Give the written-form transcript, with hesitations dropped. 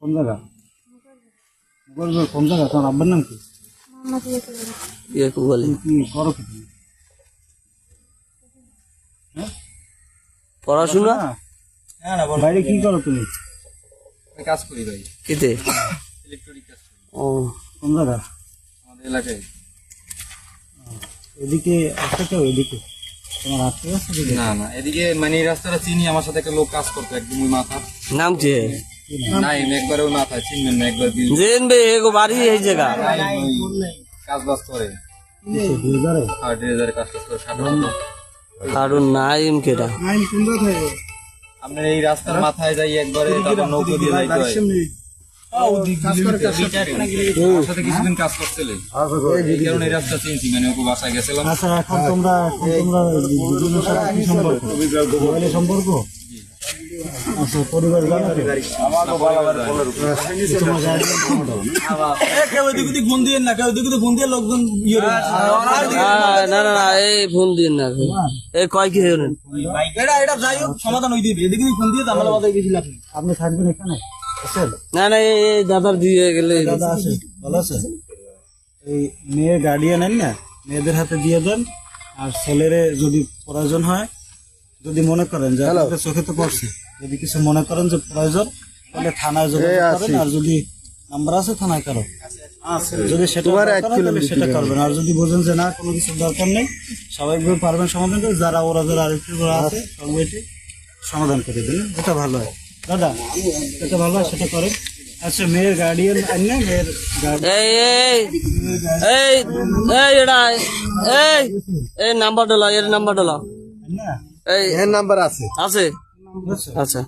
কোন জায়গা? কোন জায়গা? তোমার আব্বার নাম কি? বলে কি করো কি তুমি? পড়াশোনা বাইরে কি করো তুমি? কাজ করি ভাই, কেতে? ইলেকট্রিক কাজ করি ও কোন জায়গা? আমাদের এলাকায়। এদিকে একটা কেউ এদিকে তোমার আত্মীয় আছে এদিকে? না না, এদিকে মানে এই রাস্তাটা চিনি, আমার সাথে একটা লোক কাজ করতো একদম ওই মাথা। নাম কি? নাই একবার ওই মাথায় চিনবেন না, একবার দিন জেন বে এগো বাড়ি এই জায়গা কাজ বাজ করে, কিসে, 2000 আর 2000 কাজ টাজ করে সাধারণত। কারণ নাইম কেটা আপনার এই রাস্তার মাথায় যাই একবারে, তারপর নৌকো দিয়ে যাইতে হয়। আমার সাথে কিছুদিন কাজ করছিলেন, এই কারণে এই রাস্তা চিনছি, মানে ওকে বাসায় গেছিলাম। আচ্ছা এখন তোমরা দুজনের সাথে কি সম্পর্ক? মোবাইলে সম্পর্ক? আচ্ছা পরিবার জানো তো? তোমার গার্জিয়ান কোনটা? না না না এই ফোন দিন না এই কয় কি হয়ে আপনি থাকবেন এখানে? আছেন? না না এই দাদার দিয়ে গেলে দাদা আছে, ভালো আছে? এই মেয়ের গার্ডিয়ান আন না, মেয়েদের হাতে দিয়ে দেন। আর ছেলেরে যদি প্রয়োজন হয়, যদি মনে করেন যে আপনাদের চোখে তো পড়ছে, যদি কিছু মনে করেন যে প্রয়োজন, তাহলে থানায় যোগাযোগ করেন। আর যদি নাম্বার আছে থানায় করো, যদি সেটা দরকার হয় তাহলে সেটা করবেন। আর যদি বোঝেন যে না কোনো কিছু দরকার নেই, স্বাভাবিকভাবে পারবেন সমাধান করে, যারা আরেকটু আছে সবাইটি সমাধান করে দিন, এটা ভালো হয় দাদা, এটা ভালো হয়, সেটা করেন। আচ্ছা মেয়ের গার্ডিয়ান আন না, মেয়ের এই এই এই এই এটা এই এই নাম্বার ডলা এর নাম্বার ডলা না এই এর নাম্বার আছে। আছে আচ্ছা